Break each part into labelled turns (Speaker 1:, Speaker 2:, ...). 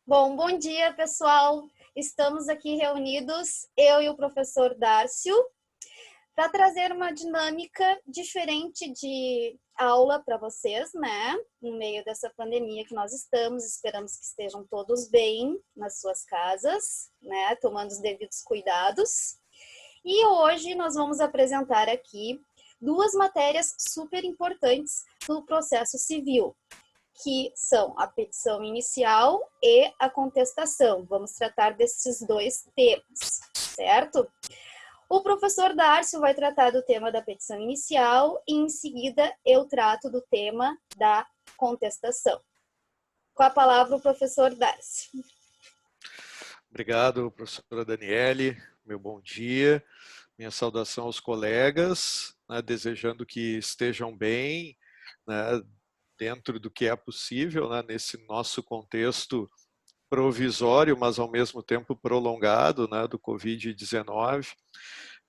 Speaker 1: Bom dia, pessoal. Estamos aqui reunidos, eu e o professor Dárcio, para trazer uma dinâmica diferente de aula para vocês, né? No meio dessa pandemia que nós estamos, esperamos que estejam todos bem nas suas casas, né? Tomando os devidos cuidados. E hoje nós vamos apresentar aqui duas matérias super importantes do processo civil, que são a petição inicial e a contestação. Vamos tratar desses dois temas, certo? O professor Dárcio vai tratar do tema da petição inicial e, em seguida, eu trato do tema da contestação. Com a palavra, o professor Dárcio.
Speaker 2: Obrigado, professora Daniele. Meu bom dia. Minha saudação aos colegas, né, desejando que estejam bem, né, dentro do que é possível, né, nesse nosso contexto provisório, mas ao mesmo tempo prolongado, né, do Covid-19,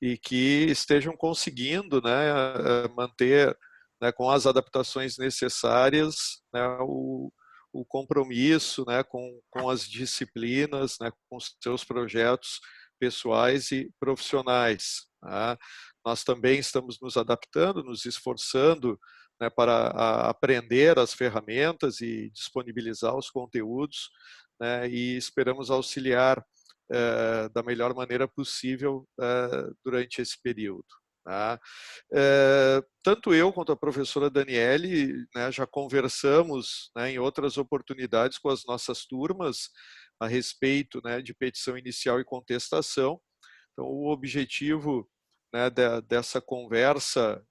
Speaker 2: e que estejam conseguindo, né, manter, né, com as adaptações necessárias, né, o compromisso, né, com as disciplinas, né, com os seus projetos pessoais e profissionais. Né? Nós também estamos nos adaptando, nos esforçando, né, para aprender as ferramentas e disponibilizar os conteúdos, né, e esperamos auxiliar da melhor maneira possível durante esse período. Tá? Tanto eu quanto a professora Daniele, né, já conversamos, né, em outras oportunidades com as nossas turmas a respeito, né, de petição inicial e contestação. Então, o objetivo, né, dessa conversa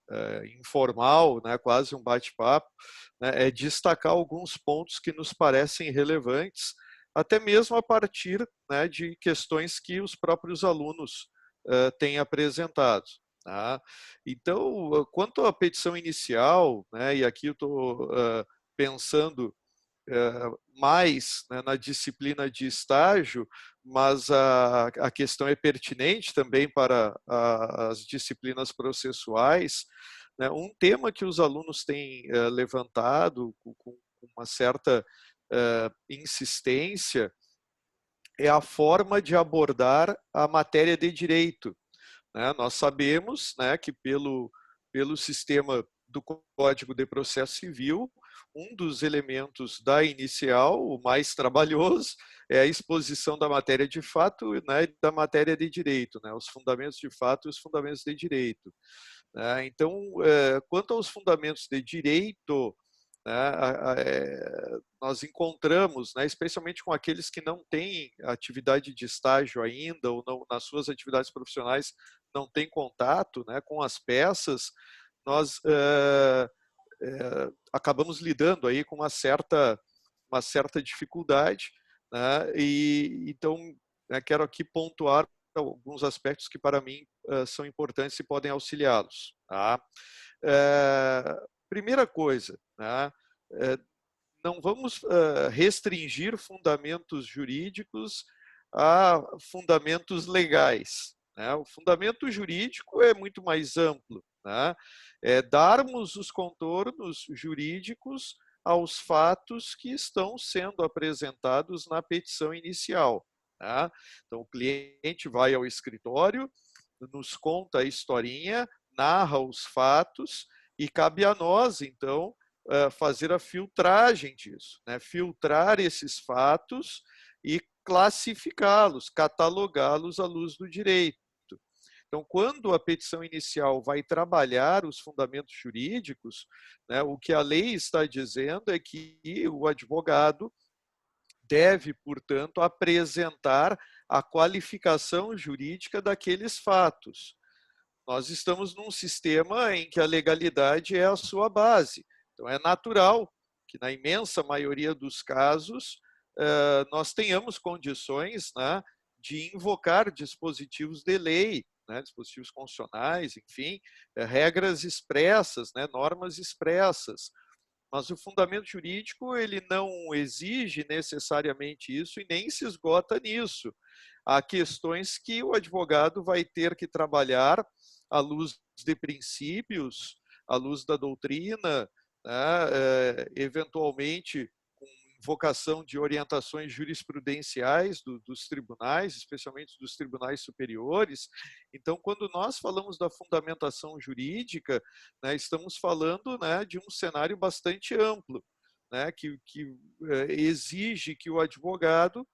Speaker 2: informal, né, quase um bate-papo, né, é destacar alguns pontos que nos parecem relevantes, até mesmo a partir, né, de questões que os próprios alunos têm apresentado. Tá? Então, quanto à petição inicial, né, e aqui eu estou pensando mais, né, na disciplina de estágio, mas a questão é pertinente também para as disciplinas processuais. Né? Um tema que os alunos têm levantado com uma certa insistência é a forma de abordar a matéria de direito. Né? Nós sabemos, né, que pelo sistema do Código de Processo Civil, um dos elementos da inicial, o mais trabalhoso, é a exposição da matéria de fato, né, e da matéria de direito, né, os fundamentos de fato e os fundamentos de direito. Né? Então, quanto aos fundamentos de direito, né, nós encontramos, né, especialmente com aqueles que não têm atividade de estágio ainda, ou não, nas suas atividades profissionais não têm contato, né, com as peças, nós acabamos lidando aí com uma certa dificuldade, né, e então, né, quero aqui pontuar alguns aspectos que para mim são importantes e podem auxiliá-los. Tá? Primeira coisa, né, não vamos restringir fundamentos jurídicos a fundamentos legais. Né? O fundamento jurídico é muito mais amplo. Né? É darmos os contornos jurídicos aos fatos que estão sendo apresentados na petição inicial. Né? Então, o cliente vai ao escritório, nos conta a historinha, narra os fatos e cabe a nós, então, fazer a filtragem disso, né? Filtrar esses fatos e classificá-los, catalogá-los à luz do direito. Então, quando a petição inicial vai trabalhar os fundamentos jurídicos, né, o que a lei está dizendo é que o advogado deve, portanto, apresentar a qualificação jurídica daqueles fatos. Nós estamos num sistema em que a legalidade é a sua base. Então, é natural que, na imensa maioria dos casos, nós tenhamos condições, né, de invocar dispositivos de lei, né, dispositivos constitucionais, enfim, regras expressas, né, normas expressas. Mas o fundamento jurídico ele não exige necessariamente isso e nem se esgota nisso. Há questões que o advogado vai ter que trabalhar à luz de princípios, à luz da doutrina, né, eventualmente com invocação de orientações jurisprudenciais dos tribunais, especialmente dos tribunais superiores. Então, quando nós falamos da fundamentação jurídica, né, estamos falando, né, de um cenário bastante amplo, né, que exige que o advogado,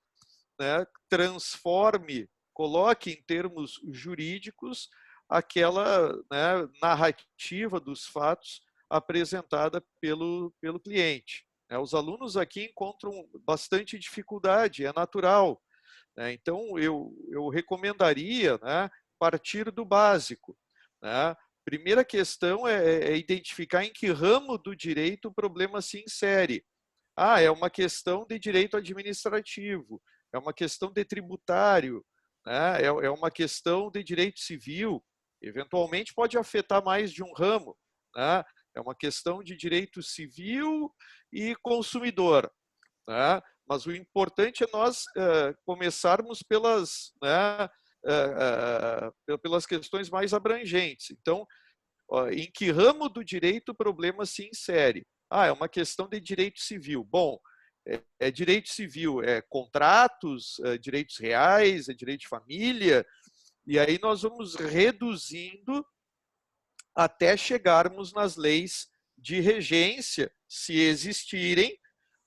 Speaker 2: né, transforme, coloque em termos jurídicos aquela, né, narrativa dos fatos apresentada pelo cliente. Os alunos aqui encontram bastante dificuldade, é natural. Então, eu recomendaria, né, partir do básico. Né? Primeira questão é identificar em que ramo do direito o problema se insere. É uma questão de direito administrativo, é uma questão de tributário, né? É uma questão de direito civil, eventualmente pode afetar mais de um ramo, né? É uma questão de direito civil e consumidor, né? Mas o importante é nós começarmos pelas, né, pelas questões mais abrangentes. Então, em que ramo do direito o problema se insere? É uma questão de direito civil. Bom, é direito civil, é contratos, direitos reais, é direito de família, e aí nós vamos reduzindo até chegarmos nas leis de regência, se existirem,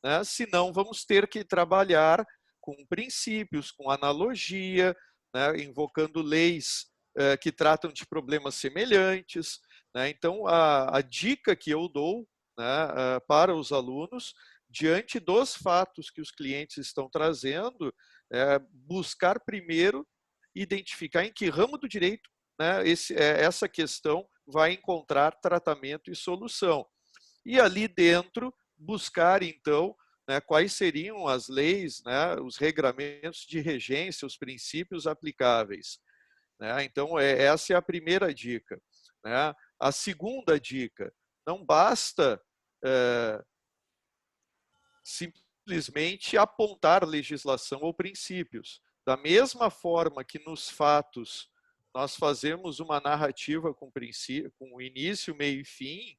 Speaker 2: né? Senão vamos ter que trabalhar com princípios, com analogia, né? Invocando leis que tratam de problemas semelhantes. Né? Então, a dica que eu dou, né, para os alunos, diante dos fatos que os clientes estão trazendo, é buscar primeiro identificar em que ramo do direito, né, essa questão vai encontrar tratamento e solução. E ali dentro, buscar, então, né, quais seriam as leis, né, os regramentos de regência, os princípios aplicáveis. Né? Então, essa é a primeira dica. Né? A segunda dica, não basta simplesmente apontar legislação ou princípios. Da mesma forma que nos fatos nós fazemos uma narrativa com início, meio e fim,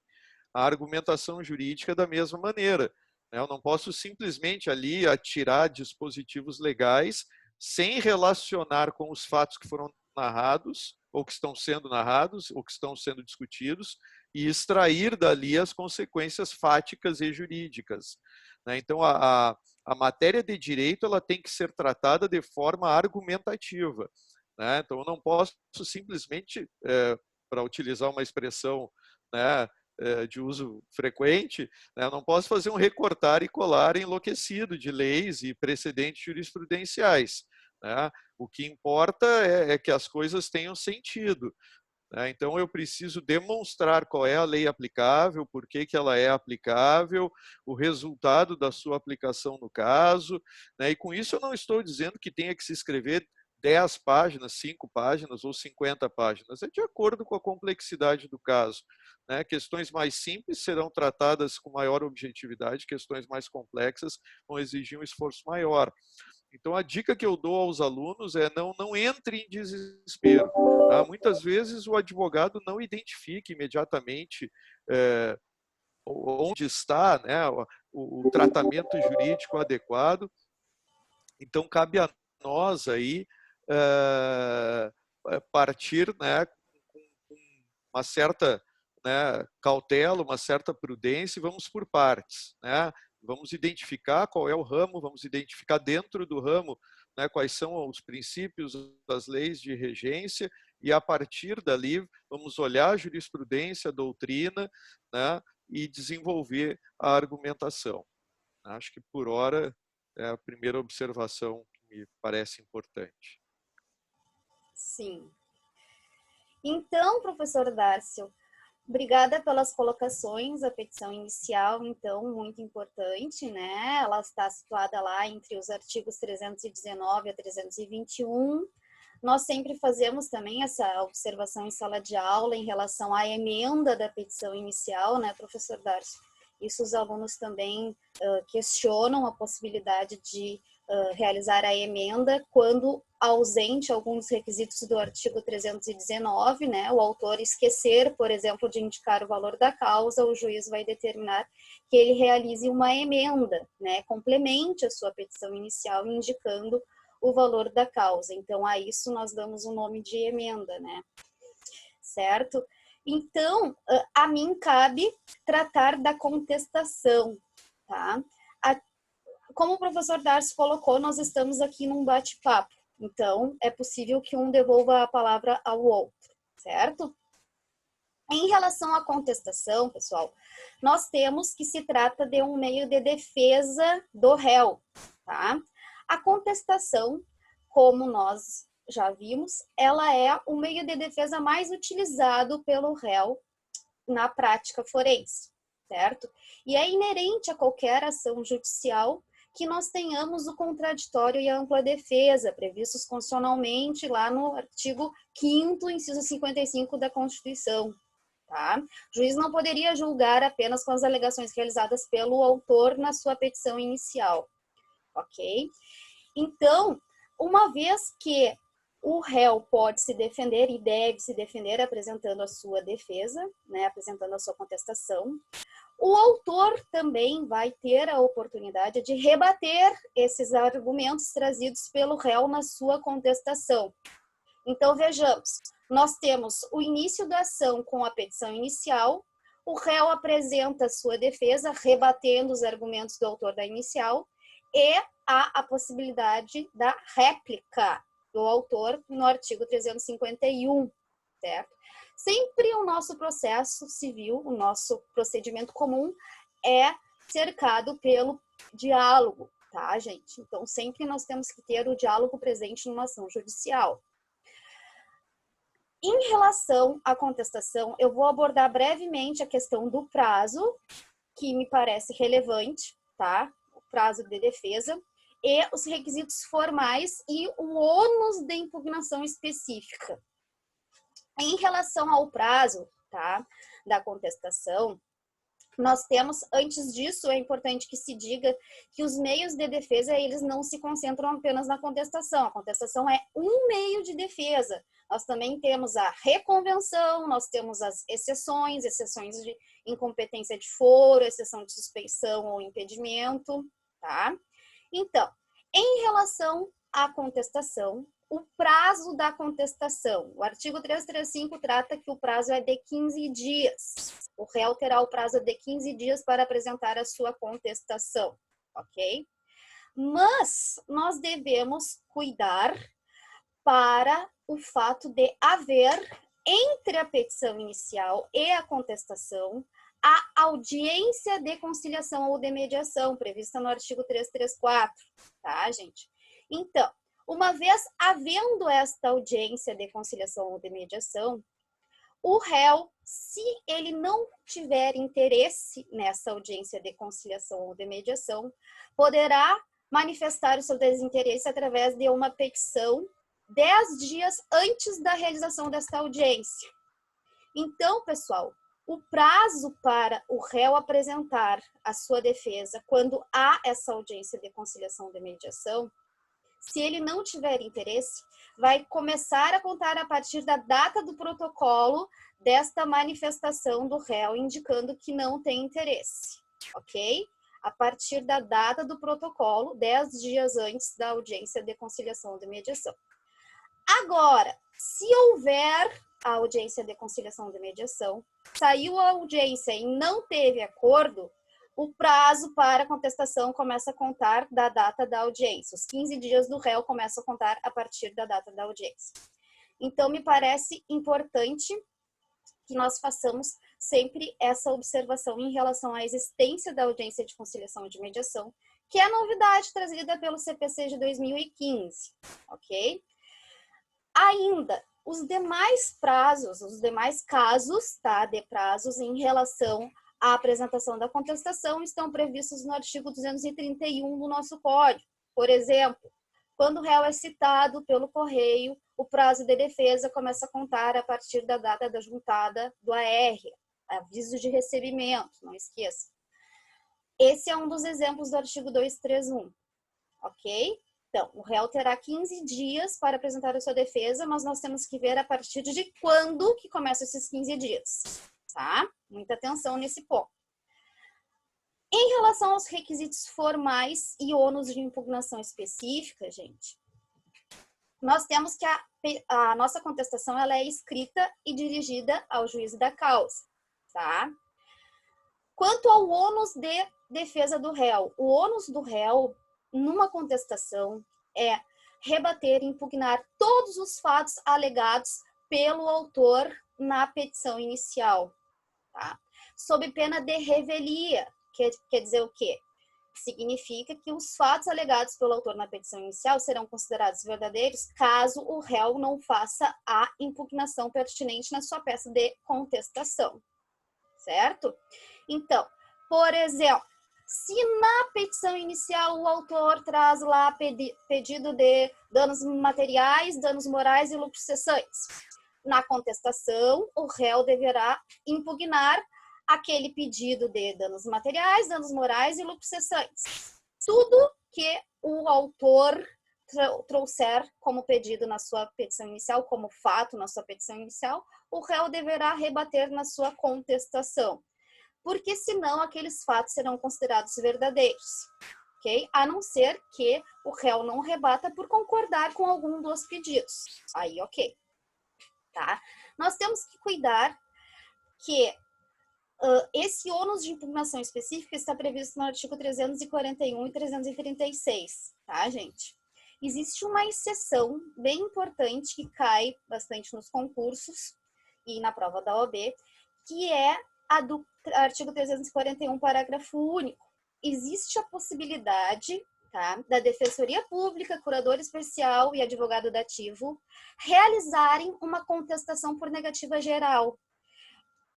Speaker 2: a argumentação jurídica da mesma maneira. Eu não posso simplesmente ali atirar dispositivos legais sem relacionar com os fatos que foram narrados, ou que estão sendo narrados, ou que estão sendo discutidos, e extrair dali as consequências fáticas e jurídicas. Então, a matéria de direito ela tem que ser tratada de forma argumentativa. Então, eu não posso simplesmente, para utilizar uma expressão, né, de uso frequente, eu não posso fazer um recortar e colar enlouquecido de leis e precedentes jurisprudenciais. O que importa é que as coisas tenham sentido. Então, eu preciso demonstrar qual é a lei aplicável, por que ela é aplicável, o resultado da sua aplicação no caso. E com isso eu não estou dizendo que tenha que se escrever 10 páginas, 5 páginas ou 50 páginas. É de acordo com a complexidade do caso. Questões mais simples serão tratadas com maior objetividade, questões mais complexas vão exigir um esforço maior. Então, a dica que eu dou aos alunos é não entre em desespero. Muitas vezes o advogado não identifica imediatamente onde está, né, o tratamento jurídico adequado. Então, cabe a nós aí partir, né, com uma certa, né, cautela, uma certa prudência, e vamos por partes. Né? Vamos identificar qual é o ramo, vamos identificar dentro do ramo, né, quais são os princípios das leis de regência, e a partir dali vamos olhar a jurisprudência, a doutrina, né, e desenvolver a argumentação. Acho que por hora é a primeira observação que me parece importante.
Speaker 1: Sim. Então, professor Dárcio, obrigada pelas colocações. A petição inicial, então, muito importante, né? Ela está situada lá entre os artigos 319 a 321. Nós sempre fazemos também essa observação em sala de aula em relação à emenda da petição inicial, né, professor Dárcio? Isso os alunos também questionam a possibilidade de realizar a emenda quando ausente alguns requisitos do artigo 319, né? O autor esquecer, por exemplo, de indicar o valor da causa, o juiz vai determinar que ele realize uma emenda, né? Complemente a sua petição inicial indicando o valor da causa. Então, a isso nós damos o nome de emenda, né? Certo? Então, a mim cabe tratar da contestação, tá? Como o professor Darcy colocou, nós estamos aqui num bate-papo. Então, é possível que um devolva a palavra ao outro, certo? Em relação à contestação, pessoal, nós temos que se trata de um meio de defesa do réu, tá? A contestação, como nós já vimos, ela é o meio de defesa mais utilizado pelo réu na prática forense, certo? E é inerente a qualquer ação judicial que nós tenhamos o contraditório e a ampla defesa, previstos constitucionalmente lá no artigo 5º, inciso 55 da Constituição. Tá? O juiz não poderia julgar apenas com as alegações realizadas pelo autor na sua petição inicial, ok? Então, uma vez que o réu pode se defender e deve se defender apresentando a sua defesa, né, apresentando a sua contestação, o autor também vai ter a oportunidade de rebater esses argumentos trazidos pelo réu na sua contestação. Então, vejamos, nós temos o início da ação com a petição inicial, o réu apresenta a sua defesa, rebatendo os argumentos do autor da inicial, e há a possibilidade da réplica do autor no artigo 351, certo? Sempre o nosso processo civil, o nosso procedimento comum é cercado pelo diálogo, tá, gente? Então, sempre nós temos que ter o diálogo presente numa ação judicial. Em relação à contestação, eu vou abordar brevemente a questão do prazo, que me parece relevante, tá? O prazo de defesa, e os requisitos formais e o ônus de impugnação específica. Em relação ao prazo, tá, da contestação, nós temos, antes disso, é importante que se diga que os meios de defesa, eles não se concentram apenas na contestação. A contestação é um meio de defesa. Nós também temos a reconvenção, nós temos as exceções de incompetência de foro, exceção de suspeição ou impedimento, tá? Então, em relação à contestação, o prazo da contestação. O artigo 335 trata que o prazo é de 15 dias. O réu terá o prazo de 15 dias para apresentar a sua contestação, ok? Mas nós devemos cuidar para o fato de haver, entre a petição inicial e a contestação, a audiência de conciliação ou de mediação, prevista no artigo 334, tá, gente? Então, uma vez havendo esta audiência de conciliação ou de mediação, o réu, se ele não tiver interesse nessa audiência de conciliação ou de mediação, poderá manifestar o seu desinteresse através de uma petição 10 dias antes da realização desta audiência. Então, pessoal, o prazo para o réu apresentar a sua defesa quando há essa audiência de conciliação ou de mediação, se ele não tiver interesse, vai começar a contar a partir da data do protocolo desta manifestação do réu, indicando que não tem interesse, ok? A partir da data do protocolo, 10 dias antes da audiência de conciliação ou de mediação. Agora, se houver a audiência de conciliação ou de mediação, saiu a audiência e não teve acordo, o prazo para contestação começa a contar da data da audiência. Os 15 dias do réu começam a contar a partir da data da audiência. Então, me parece importante que nós façamos sempre essa observação em relação à existência da audiência de conciliação e de mediação, que é a novidade trazida pelo CPC de 2015, ok? Ainda, os demais prazos, os demais casos, tá, de prazos em relação a apresentação da contestação estão previstos no artigo 231 do nosso Código. Por exemplo, quando o réu é citado pelo correio, o prazo de defesa começa a contar a partir da data da juntada do AR, aviso de recebimento, não esqueça. Esse é um dos exemplos do artigo 231, ok? Então, o réu terá 15 dias para apresentar a sua defesa, mas nós temos que ver a partir de quando que começam esses 15 dias, tá? Muita atenção nesse ponto. Em relação aos requisitos formais e ônus de impugnação específica, gente, nós temos que a nossa contestação ela é escrita e dirigida ao juízo da causa, tá? Quanto ao ônus de defesa do réu, o ônus do réu numa contestação é rebater e impugnar todos os fatos alegados pelo autor na petição inicial, tá? Sob pena de revelia, quer dizer o quê? Significa que os fatos alegados pelo autor na petição inicial serão considerados verdadeiros caso o réu não faça a impugnação pertinente na sua peça de contestação, certo? Então, por exemplo, se na petição inicial o autor traz lá pedido de danos materiais, danos morais e lucros cessantes, na contestação o réu deverá impugnar aquele pedido de danos materiais, danos morais e lucros cessantes. Tudo que o autor trouxer como pedido na sua petição inicial, como fato na sua petição inicial, o réu deverá rebater na sua contestação, porque senão aqueles fatos serão considerados verdadeiros, ok? A não ser que o réu não rebata por concordar com algum dos pedidos. Aí, ok. Tá? Nós temos que cuidar que esse ônus de impugnação específica está previsto no artigo 341 e 336, tá, gente? Existe uma exceção bem importante que cai bastante nos concursos e na prova da OAB, que é a do artigo 341, parágrafo único. Existe a possibilidade, tá, da Defensoria Pública, curador especial e advogado dativo realizarem uma contestação por negativa geral.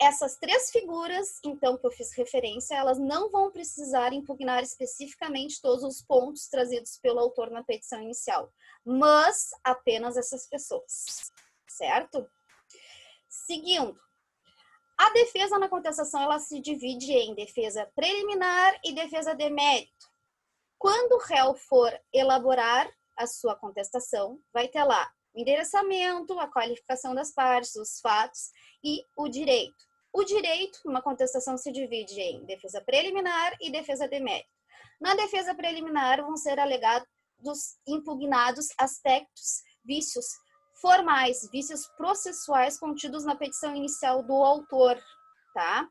Speaker 1: Essas três figuras, então, que eu fiz referência, elas não vão precisar impugnar especificamente todos os pontos trazidos pelo autor na petição inicial, mas apenas essas pessoas, certo? Seguindo, a defesa na contestação, ela se divide em defesa preliminar e defesa de mérito. Quando o réu for elaborar a sua contestação, vai ter lá o endereçamento, a qualificação das partes, os fatos e o direito. O direito, numa contestação, se divide em defesa preliminar e defesa de mérito. Na defesa preliminar, vão ser alegados impugnados aspectos, vícios formais, vícios processuais contidos na petição inicial do autor, tá?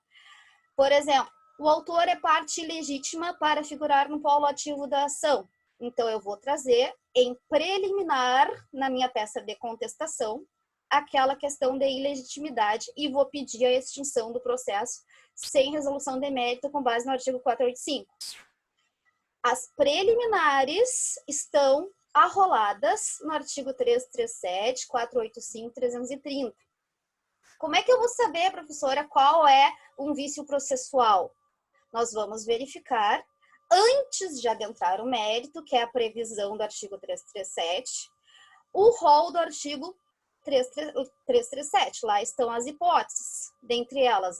Speaker 1: Por exemplo, o autor é parte legítima para figurar no polo ativo da ação. Então, eu vou trazer em preliminar, na minha peça de contestação, aquela questão de ilegitimidade e vou pedir a extinção do processo sem resolução de mérito com base no artigo 485. As preliminares estão arroladas no artigo 337, 485, 330. Como é que eu vou saber, professora, qual é um vício processual? Nós vamos verificar, antes de adentrar o mérito, que é a previsão do artigo 337, o rol do artigo 337. Lá estão as hipóteses, dentre elas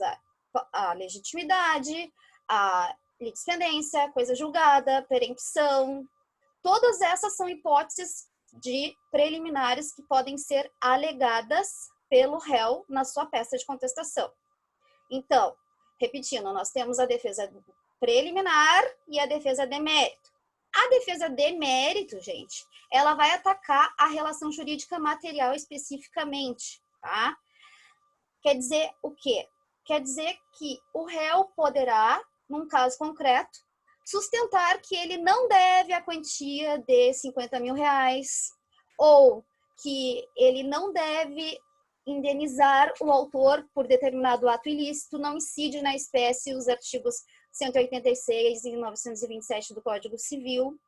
Speaker 1: a legitimidade, a litispendência, coisa julgada, perempção. Todas essas são hipóteses de preliminares que podem ser alegadas pelo réu na sua peça de contestação. Então, repetindo, nós temos a defesa preliminar e a defesa de mérito. A defesa de mérito, gente, ela vai atacar a relação jurídica material especificamente, tá? Quer dizer o quê? Quer dizer que o réu poderá, num caso concreto, sustentar que ele não deve a quantia de 50 mil reais ou que ele não deve indenizar o autor por determinado ato ilícito, não incide na espécie os artigos 186 e 927 do Código Civil.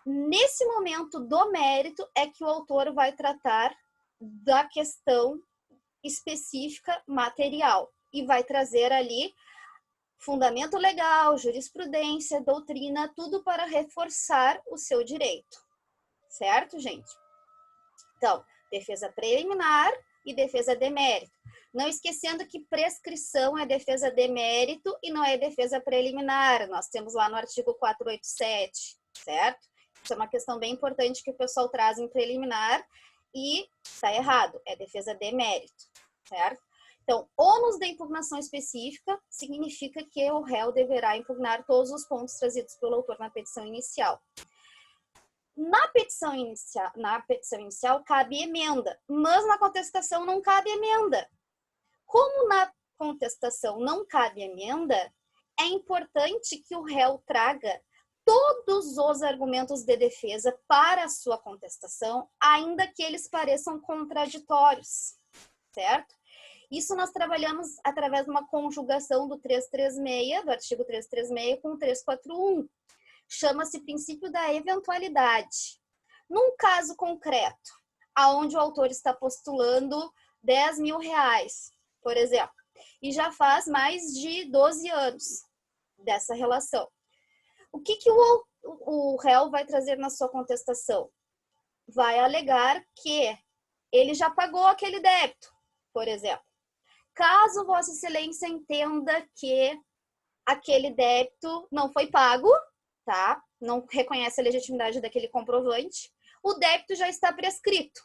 Speaker 1: Nesse momento do mérito é que o autor vai tratar da questão específica material e vai trazer ali fundamento legal, jurisprudência, doutrina, tudo para reforçar o seu direito. Certo, gente? Então, defesa preliminar e defesa de mérito. Não esquecendo que prescrição é defesa de mérito e não é defesa preliminar. Nós temos lá no artigo 487, certo? Isso é uma questão bem importante que o pessoal traz em preliminar e está errado, é defesa de mérito, certo? Então, ônus da impugnação específica significa que o réu deverá impugnar todos os pontos trazidos pelo autor na petição inicial. Na petição inicial cabe emenda, mas na contestação não cabe emenda. Como na contestação não cabe emenda, é importante que o réu traga todos os argumentos de defesa para a sua contestação, ainda que eles pareçam contraditórios, certo? Isso nós trabalhamos através de uma conjugação do 336, do artigo 336 com o 341. Chama-se princípio da eventualidade. Num caso concreto, aonde o autor está postulando 10 mil reais, por exemplo, e já faz mais de 12 anos dessa relação. O que o réu vai trazer na sua contestação? Vai alegar que ele já pagou aquele débito, por exemplo. Caso Vossa Excelência entenda que aquele débito não foi pago, tá? Não reconhece a legitimidade daquele comprovante, o débito já está prescrito.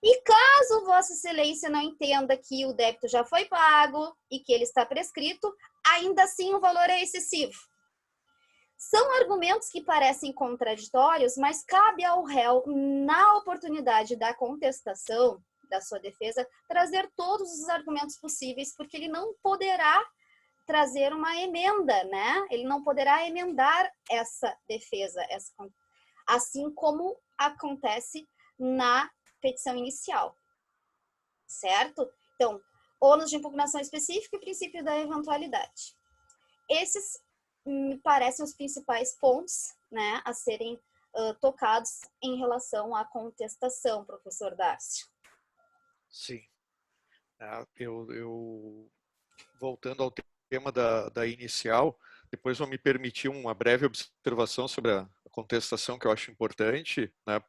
Speaker 1: E caso Vossa Excelência não entenda que o débito já foi pago e que ele está prescrito, ainda assim o valor é excessivo. São argumentos que parecem contraditórios, mas cabe ao réu, na oportunidade da contestação da sua defesa, trazer todos os argumentos possíveis, porque ele não poderá trazer uma emenda, né? Ele não poderá emendar essa defesa, assim como acontece na petição inicial, certo? Então, ônus de impugnação específica e princípio da eventualidade. Esses me parecem os principais pontos, né, a serem tocados em relação à contestação, professor Darcio.
Speaker 2: Sim. Voltando ao tema da inicial, depois vou me permitir uma breve observação sobre a contestação que eu acho importante, né?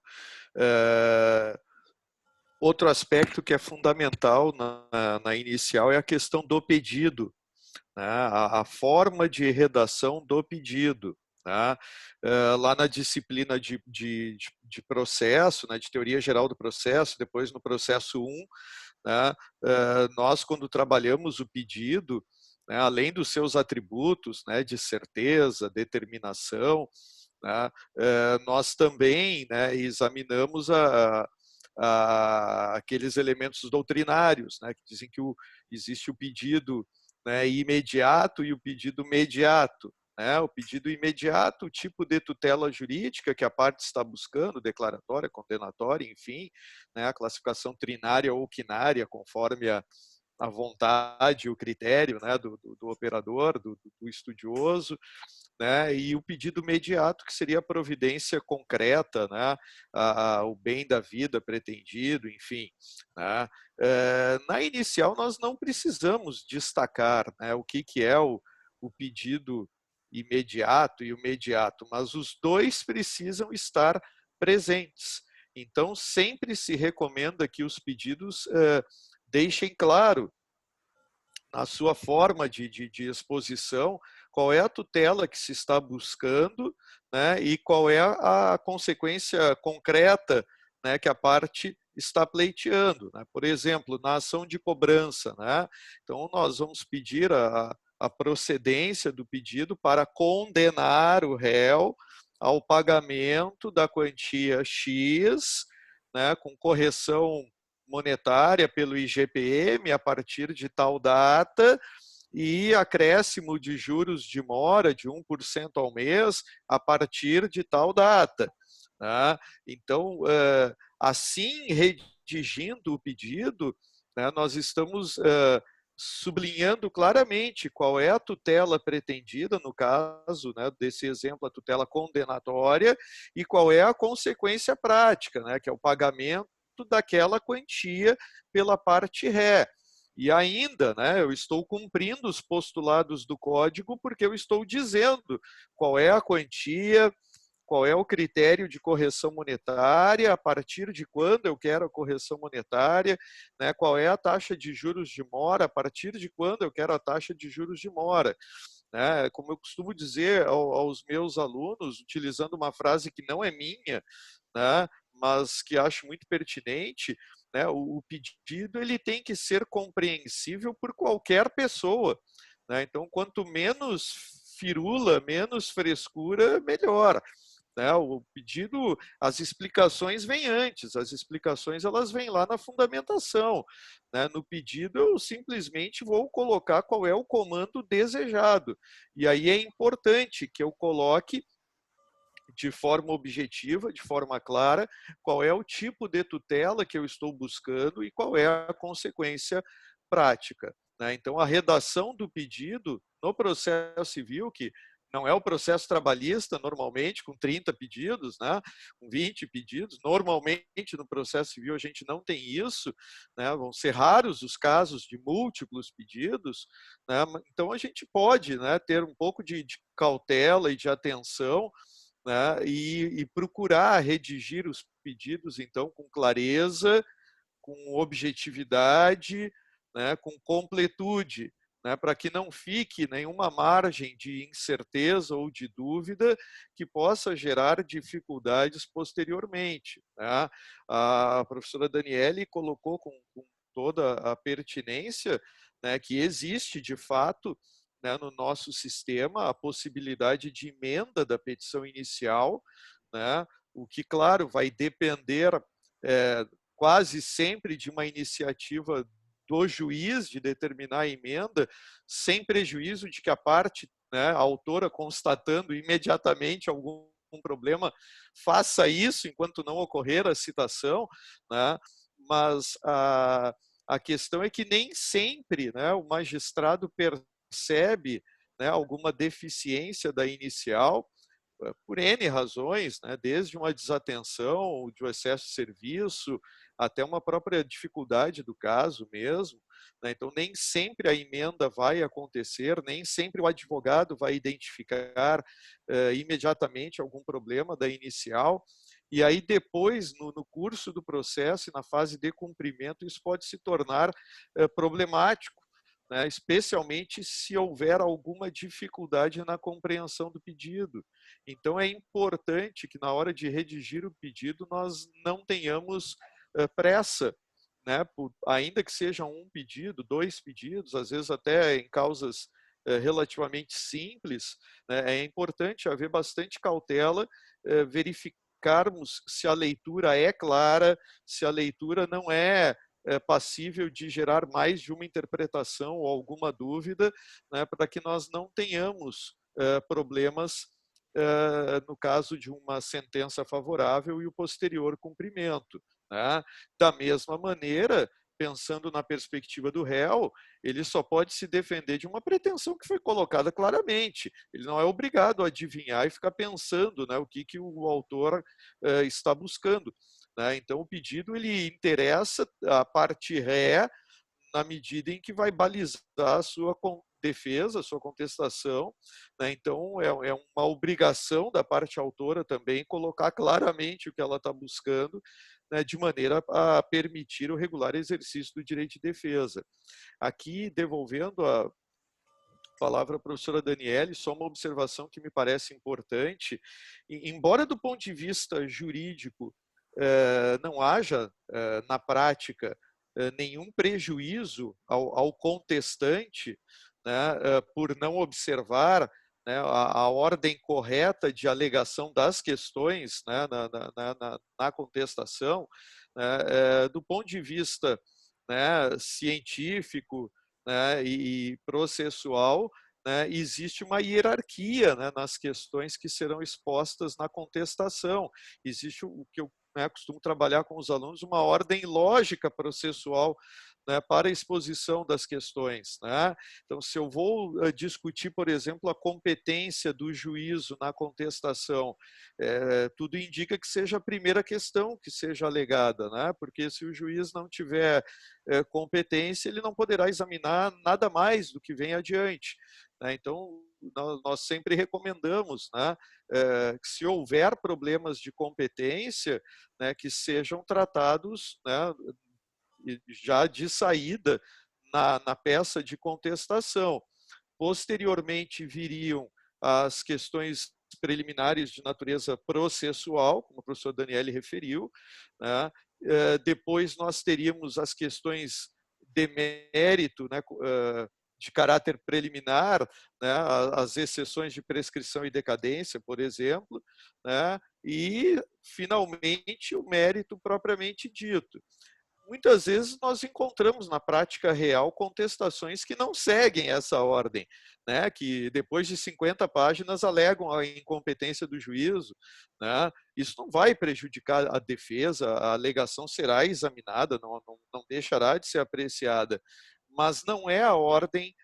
Speaker 2: Outro aspecto que é fundamental na inicial é a questão do pedido, né? A forma de redação do pedido. Tá? Lá na disciplina de processo, né, de teoria geral do processo, depois no processo 1, né, nós, quando trabalhamos o pedido, né, além dos seus atributos, né, de certeza, determinação, né, nós também, né, examinamos aqueles elementos doutrinários, né, que dizem que existe o pedido, né, imediato e o pedido mediato. O pedido imediato, o tipo de tutela jurídica que a parte está buscando, declaratória, condenatória, enfim, né, a classificação trinária ou quinária, conforme a vontade, o critério, né, do operador, do estudioso, né, e o pedido imediato, que seria a providência concreta, né, o bem da vida pretendido, enfim. Né. Na inicial, nós não precisamos destacar, né, o que é o pedido imediato e o mediato, mas os dois precisam estar presentes. Então, sempre se recomenda que os pedidos deixem claro, na sua forma de exposição, qual é a tutela que se está buscando, né, e qual é a consequência concreta, né, que a parte está pleiteando. Né? Por exemplo, na ação de cobrança, né, então nós vamos pedir a procedência do pedido para condenar o réu ao pagamento da quantia X, né, com correção monetária pelo IGPM a partir de tal data e acréscimo de juros de mora de 1% ao mês a partir de tal data. Né? Então, assim, redigindo o pedido, né, nós estamos sublinhando claramente qual é a tutela pretendida, no caso, né, desse exemplo, a tutela condenatória, e qual é a consequência prática, né, que é o pagamento daquela quantia pela parte ré. E ainda, né, eu estou cumprindo os postulados do código porque eu estou dizendo qual é a quantia, qual é o critério de correção monetária, a partir de quando eu quero a correção monetária, né, qual é a taxa de juros de mora, a partir de quando eu quero a taxa de juros de mora. Né? Como eu costumo dizer aos meus alunos, utilizando uma frase que não é minha, né, mas que acho muito pertinente, né, o pedido ele tem que ser compreensível por qualquer pessoa. Né? Então, quanto menos firula, menos frescura, melhor. Né? O pedido, as explicações vêm antes, as explicações elas vêm lá na fundamentação. Né? No pedido, eu simplesmente vou colocar qual é o comando desejado. E aí é importante que eu coloque de forma objetiva, de forma clara, qual é o tipo de tutela que eu estou buscando e qual é a consequência prática. Né? Então, a redação do pedido no processo civil, que não é o processo trabalhista, normalmente, com 30 pedidos, né? Com 20 pedidos. Normalmente, no processo civil, a gente não tem isso. Né? Vão ser raros os casos de múltiplos pedidos. Né? Então, a gente pode, né, ter um pouco de cautela e de atenção, né, e procurar redigir os pedidos, então, com clareza, com objetividade, né, com completude, né, para que não fique nenhuma margem de incerteza ou de dúvida que possa gerar dificuldades posteriormente. Né? A professora Daniele colocou com toda a pertinência, né, que existe, de fato, né, no nosso sistema a possibilidade de emenda da petição inicial, né, o que, claro, vai depender quase sempre de uma iniciativa do juiz de determinar a emenda, sem prejuízo de que a parte, né, a autora, constatando imediatamente algum problema, faça isso enquanto não ocorrer a citação, né? Mas a questão é que nem sempre, né, o magistrado percebe, né, alguma deficiência da inicial, por N razões, né, desde uma desatenção, de um excesso de serviço, até uma própria dificuldade do caso mesmo. Né? Então, nem sempre a emenda vai acontecer, nem sempre o advogado vai identificar imediatamente algum problema da inicial. E aí, depois, no curso do processo e na fase de cumprimento, isso pode se tornar problemático, né? Especialmente se houver alguma dificuldade na compreensão do pedido. Então, é importante que, na hora de redigir o pedido, nós não tenhamos pressa, né? Ainda que sejam um pedido, dois pedidos, às vezes até em causas relativamente simples, né? É importante haver bastante cautela, verificarmos se a leitura é clara, se a leitura não é passível de gerar mais de uma interpretação ou alguma dúvida, né, para que nós não tenhamos problemas no caso de uma sentença favorável e o posterior cumprimento. Né? Da mesma maneira, pensando na perspectiva do réu, ele só pode se defender de uma pretensão que foi colocada claramente. Ele não é obrigado a adivinhar e ficar pensando, né, o que o autor está buscando. Né? Então, o pedido ele interessa a parte ré na medida em que vai balizar a sua defesa, a sua contestação. Né? Então, é uma obrigação da parte autora também colocar claramente o que ela está buscando, né, de maneira a permitir o regular exercício do direito de defesa. Aqui, devolvendo a palavra à professora Daniele, só uma observação que me parece importante. Embora do ponto de vista jurídico não haja, na prática, nenhum prejuízo ao contestante, né, por não observar, né, a ordem correta de alegação das questões, né, na contestação, né, do ponto de vista, né, científico, né, e processual, né, existe uma hierarquia, né, nas questões que serão expostas na contestação. Existe o que eu, né, costumo trabalhar com os alunos, uma ordem lógica processual, né, para a exposição das questões. Né? Então, se eu vou discutir, por exemplo, a competência do juízo na contestação, tudo indica que seja a primeira questão que seja alegada, né? Porque se o juiz não tiver competência, ele não poderá examinar nada mais do que vem adiante. Né? Então, nós sempre recomendamos, né, que se houver problemas de competência, né, que sejam tratados, né, já de saída na peça de contestação. Posteriormente viriam as questões preliminares de natureza processual, como o professor Daniele referiu, né? Depois nós teríamos as questões de mérito, né, de caráter preliminar, né, as exceções de prescrição e decadência, por exemplo, né, e, finalmente, o mérito propriamente dito. Muitas vezes nós encontramos na prática real contestações que não seguem essa ordem, né? Que depois de 50 páginas alegam a incompetência do juízo, né? Isso não vai prejudicar a defesa, a alegação será examinada, não deixará de ser apreciada, mas não é a ordem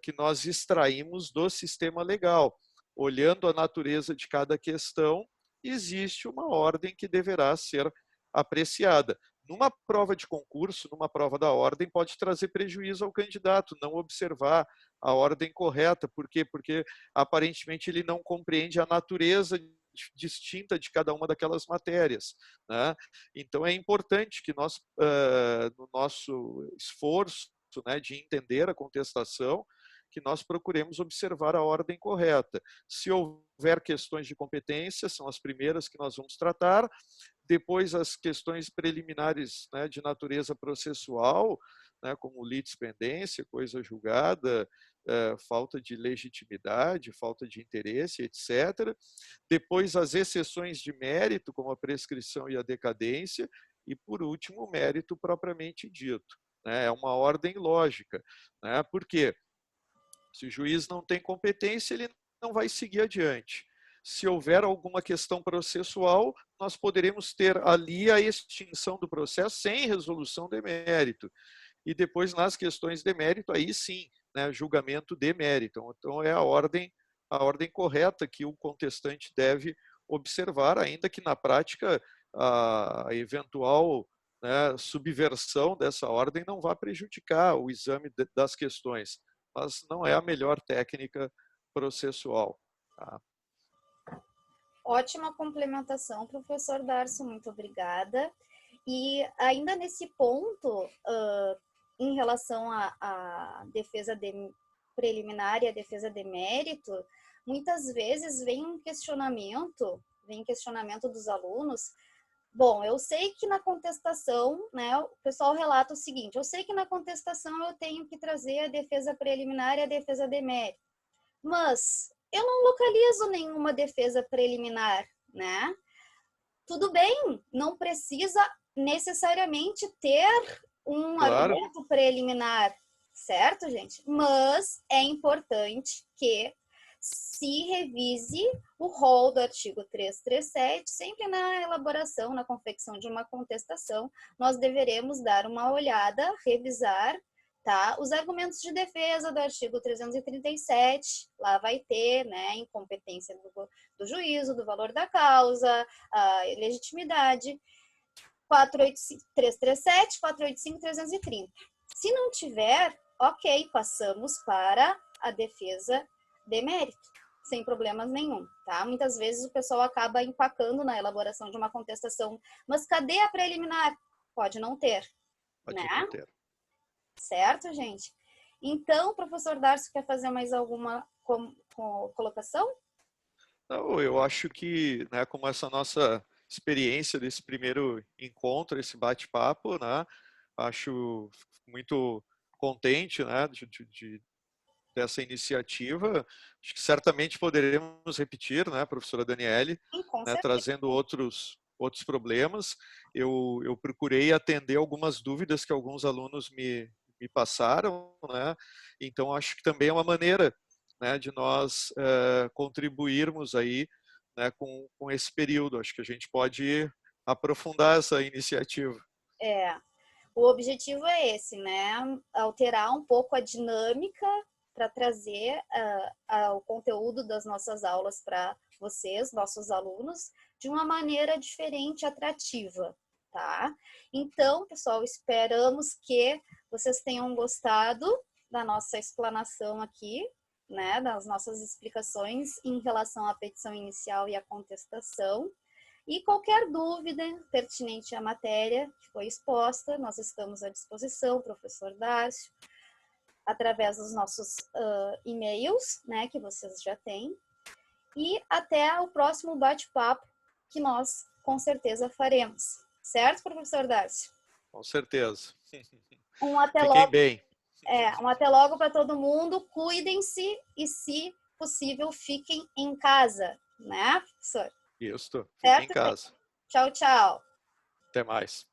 Speaker 2: que nós extraímos do sistema legal. Olhando a natureza de cada questão, existe uma ordem que deverá ser apreciada. Numa prova de concurso, numa prova da ordem, pode trazer prejuízo ao candidato, não observar a ordem correta. Por quê? Porque aparentemente ele não compreende a natureza distinta de cada uma daquelas matérias, né? Então é importante que nós, no nosso esforço, né, de entender a contestação, que nós procuremos observar a ordem correta. Se houver questões de competência, são as primeiras que nós vamos tratar. Depois, as questões preliminares, né, de natureza processual, né, como litispendência, coisa julgada, falta de legitimidade, falta de interesse, etc. Depois, as exceções de mérito, como a prescrição e a decadência. E, por último, o mérito propriamente dito. Né? É uma ordem lógica. Né? Por quê? Se o juiz não tem competência, ele não vai seguir adiante. Se houver alguma questão processual, nós poderemos ter ali a extinção do processo sem resolução de mérito. E depois, nas questões de mérito, aí sim, né, julgamento de mérito. Então, é a ordem correta que o contestante deve observar, ainda que na prática a eventual, né, subversão dessa ordem não vá prejudicar o exame das questões, mas não é a melhor técnica processual. Tá?
Speaker 1: Ótima complementação, professor Darcio, muito obrigada. E ainda nesse ponto, em relação à defesa preliminar e à defesa de mérito, muitas vezes vem questionamento dos alunos. Bom, eu sei que na contestação, né, o pessoal relata o seguinte: eu sei que na contestação eu tenho que trazer a defesa preliminar e a defesa de mérito, mas eu não localizo nenhuma defesa preliminar, né? Tudo bem, não precisa necessariamente ter um
Speaker 2: Claro.
Speaker 1: argumento preliminar, certo, gente? Mas é importante que se revise o rol do artigo 337, sempre na elaboração, na confecção de uma contestação, nós deveremos dar uma olhada, revisar, tá? Os argumentos de defesa do artigo 337, lá vai ter, né, incompetência do juízo, do valor da causa, a legitimidade, 337, 485, 330. Se não tiver, ok, passamos para a defesa de mérito, sem problemas nenhum, tá? Muitas vezes o pessoal acaba empacando na elaboração de uma contestação, mas cadê a preliminar? Pode não ter,
Speaker 2: Pode
Speaker 1: né?
Speaker 2: não ter.
Speaker 1: Certo, gente? Então, professor Darcio, quer fazer mais alguma colocação?
Speaker 2: Não, eu acho que, né, como essa nossa experiência desse primeiro encontro, esse bate-papo, né, acho muito contente, né, dessa iniciativa. Acho que certamente poderemos repetir, né, professora Daniele,
Speaker 1: Sim, com
Speaker 2: né,
Speaker 1: certeza.
Speaker 2: trazendo outros problemas. Eu procurei atender algumas dúvidas que alguns alunos me passaram, né, então acho que também é uma maneira, né, de nós contribuirmos aí, né, com esse período. Acho que a gente pode aprofundar essa iniciativa.
Speaker 1: O objetivo é esse, né? Alterar um pouco a dinâmica para trazer o conteúdo das nossas aulas para vocês, nossos alunos, de uma maneira diferente, atrativa, tá? Então, pessoal, esperamos que vocês tenham gostado da nossa explanação aqui. né, das nossas explicações em relação à petição inicial e à contestação. E qualquer dúvida pertinente à matéria que foi exposta, nós estamos à disposição, professor Darcio, através dos nossos e-mails, né, que vocês já têm. E até o próximo bate-papo que nós, com certeza, faremos. Certo, professor Darcio?
Speaker 2: Com certeza.
Speaker 1: Um até
Speaker 2: Fiquem
Speaker 1: logo.
Speaker 2: bem.
Speaker 1: Um até logo para todo mundo. Cuidem-se e, se possível, fiquem em casa, né, professor?
Speaker 2: Isso. Fiquem em
Speaker 1: Certo?
Speaker 2: casa.
Speaker 1: Tchau, tchau.
Speaker 2: Até mais.